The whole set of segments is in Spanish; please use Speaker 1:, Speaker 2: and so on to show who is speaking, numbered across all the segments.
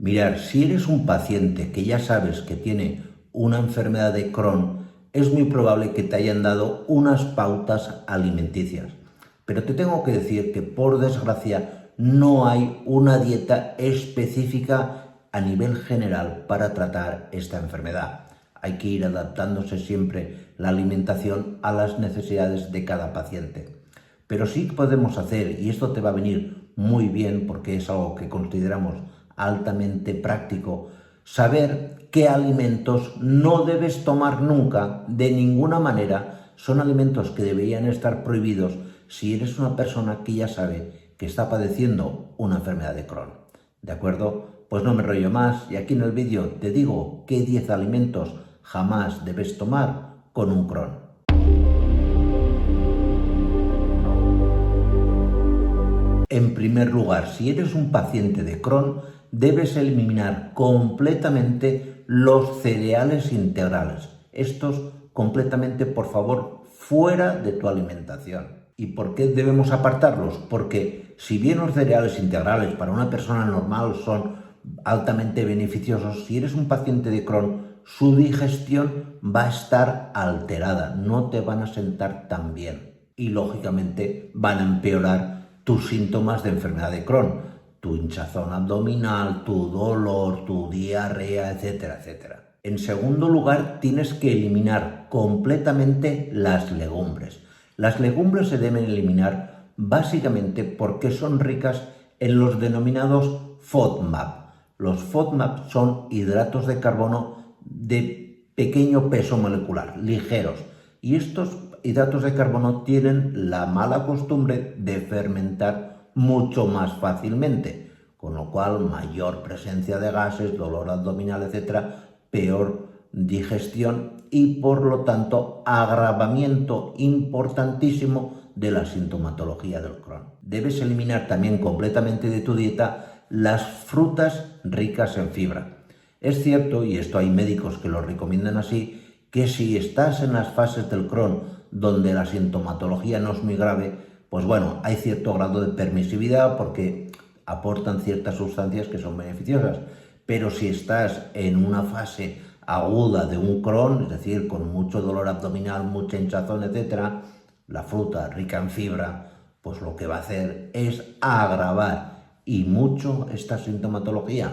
Speaker 1: Mirar, si eres un paciente que ya sabes que tiene una enfermedad de Crohn, es muy probable que te hayan dado unas pautas alimenticias. Pero te tengo que decir que, por desgracia, no hay una dieta específica a nivel general para tratar esta enfermedad. Hay que ir adaptándose siempre la alimentación a las necesidades de cada paciente. Pero sí podemos hacer, y esto te va a venir muy bien porque es algo que consideramos altamente práctico, saber qué alimentos no debes tomar nunca, de ninguna manera. Son alimentos que deberían estar prohibidos si eres una persona que ya sabe que está padeciendo una enfermedad de Crohn. ¿De acuerdo? Pues no me enrollo más y aquí en el vídeo te digo qué 10 alimentos jamás debes tomar con un Crohn. En primer lugar, si eres un paciente de Crohn, debes eliminar completamente los cereales integrales. Estos completamente, por favor, fuera de tu alimentación. ¿Y por qué debemos apartarlos? Porque si bien los cereales integrales para una persona normal son altamente beneficiosos, si eres un paciente de Crohn, su digestión va a estar alterada, no te van a sentar tan bien y lógicamente van a empeorar tus síntomas de enfermedad de Crohn, tu hinchazón abdominal, tu dolor, tu diarrea, etcétera, etcétera. En segundo lugar, tienes que eliminar completamente las legumbres. Las legumbres se deben eliminar básicamente porque son ricas en los denominados FODMAP. Los FODMAP son hidratos de carbono de pequeño peso molecular, ligeros, y estos hidratos de carbono tienen la mala costumbre de fermentar mucho más fácilmente, con lo cual mayor presencia de gases, dolor abdominal, etcétera, peor digestión y por lo tanto agravamiento importantísimo de la sintomatología del Crohn. Debes eliminar también completamente de tu dieta las frutas ricas en fibra. Es cierto, y esto hay médicos que lo recomiendan así, que si estás en las fases del Crohn donde la sintomatología no es muy grave, pues bueno, hay cierto grado de permisividad porque aportan ciertas sustancias que son beneficiosas. Pero si estás en una fase aguda de un Crohn, es decir, con mucho dolor abdominal, mucha hinchazón, etcétera, la fruta rica en fibra, pues lo que va a hacer es agravar y mucho esta sintomatología,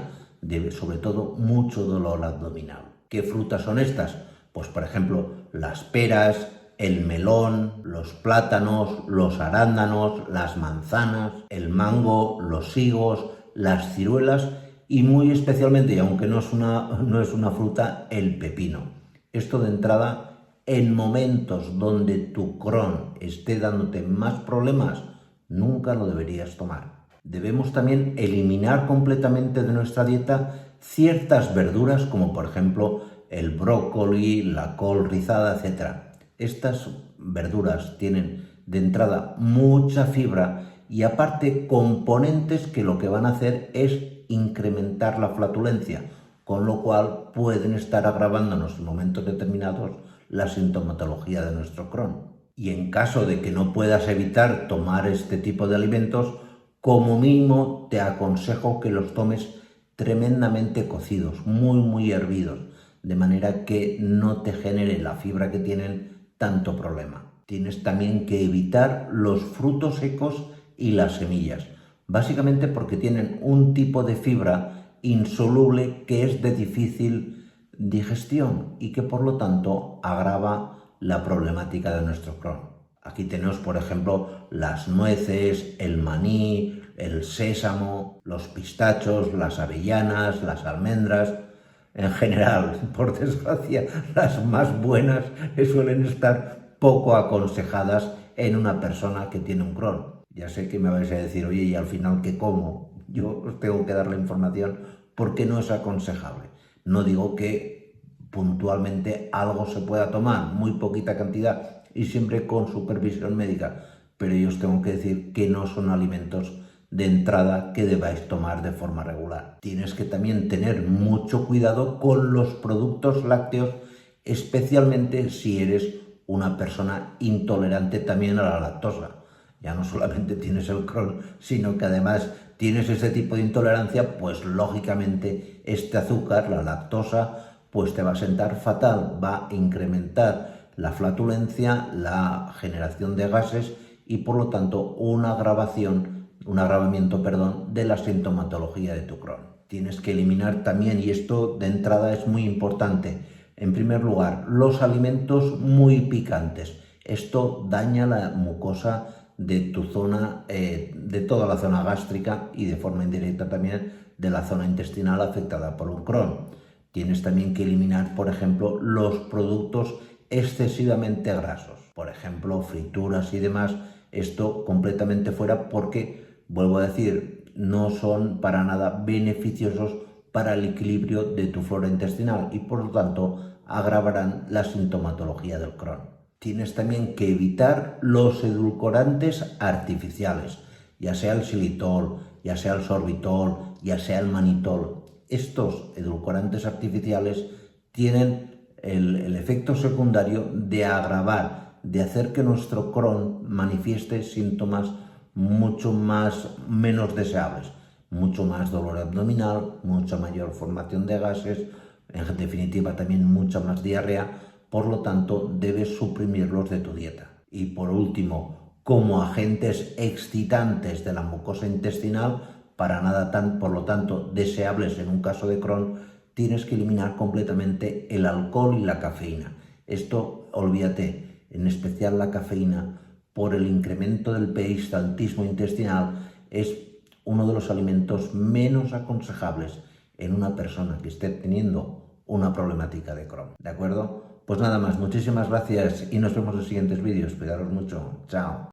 Speaker 1: sobre todo mucho dolor abdominal. ¿Qué frutas son estas? Pues por ejemplo, las peras, el melón, los plátanos, los arándanos, las manzanas, el mango, los higos, las ciruelas y muy especialmente, y aunque no es una fruta, el pepino. Esto de entrada, en momentos donde tu Crohn esté dándote más problemas, nunca lo deberías tomar. Debemos también eliminar completamente de nuestra dieta ciertas verduras como por ejemplo el brócoli, la col rizada, etc. Estas verduras tienen de entrada mucha fibra y aparte componentes que lo que van a hacer es incrementar la flatulencia, con lo cual pueden estar agravándonos en momentos determinados la sintomatología de nuestro Crohn. Y en caso de que no puedas evitar tomar este tipo de alimentos, como mínimo te aconsejo que los tomes tremendamente cocidos, muy hervidos, de manera que no te genere la fibra que tienen tanto problema. Tienes también que evitar los frutos secos y las semillas, básicamente porque tienen un tipo de fibra insoluble que es de difícil digestión y que por lo tanto agrava la problemática de nuestro Crohn. Aquí tenemos, por ejemplo, las nueces, el maní, el sésamo, los pistachos, las avellanas, las almendras. En general, por desgracia, las más buenas suelen estar poco aconsejadas en una persona que tiene un Crohn. Ya sé que me vais a decir, oye, ¿y al final qué como? Yo os tengo que dar la información porque no es aconsejable. No digo que puntualmente algo se pueda tomar, muy poquita cantidad y siempre con supervisión médica, pero yo os tengo que decir que no son alimentos de entrada que debáis tomar de forma regular. Tienes que también tener mucho cuidado con los productos lácteos, especialmente si eres una persona intolerante también a la lactosa. Ya no solamente tienes el Crohn, sino que además tienes ese tipo de intolerancia, pues lógicamente este azúcar, la lactosa, pues te va a sentar fatal, va a incrementar la flatulencia, la generación de gases y por lo tanto un agravamiento, de la sintomatología de tu Crohn. Tienes que eliminar también, y esto de entrada es muy importante, en primer lugar, los alimentos muy picantes. Esto daña la mucosa de tu zona, de toda la zona gástrica y de forma indirecta también de la zona intestinal afectada por un Crohn. Tienes también que eliminar, por ejemplo, los productos excesivamente grasos, por ejemplo, frituras y demás. Esto completamente fuera porque, vuelvo a decir, no son para nada beneficiosos para el equilibrio de tu flora intestinal y por lo tanto agravarán la sintomatología del Crohn. Tienes también que evitar los edulcorantes artificiales, ya sea el xilitol, ya sea el sorbitol, ya sea el manitol. Estos edulcorantes artificiales tienen el efecto secundario de agravar, de hacer que nuestro Crohn manifieste síntomas menos deseables, mucho más dolor abdominal, mucha mayor formación de gases, en definitiva también mucha más diarrea. Por lo tanto, debes suprimirlos de tu dieta. Y por último, como agentes excitantes de la mucosa intestinal, para nada por lo tanto, deseables en un caso de Crohn, tienes que eliminar completamente el alcohol y la cafeína. Esto, olvídate, en especial la cafeína, por el incremento del peristaltismo intestinal, es uno de los alimentos menos aconsejables en una persona que esté teniendo una problemática de Crohn. ¿De acuerdo? Pues nada más, muchísimas gracias y nos vemos en los siguientes vídeos. Cuidaros mucho. Chao.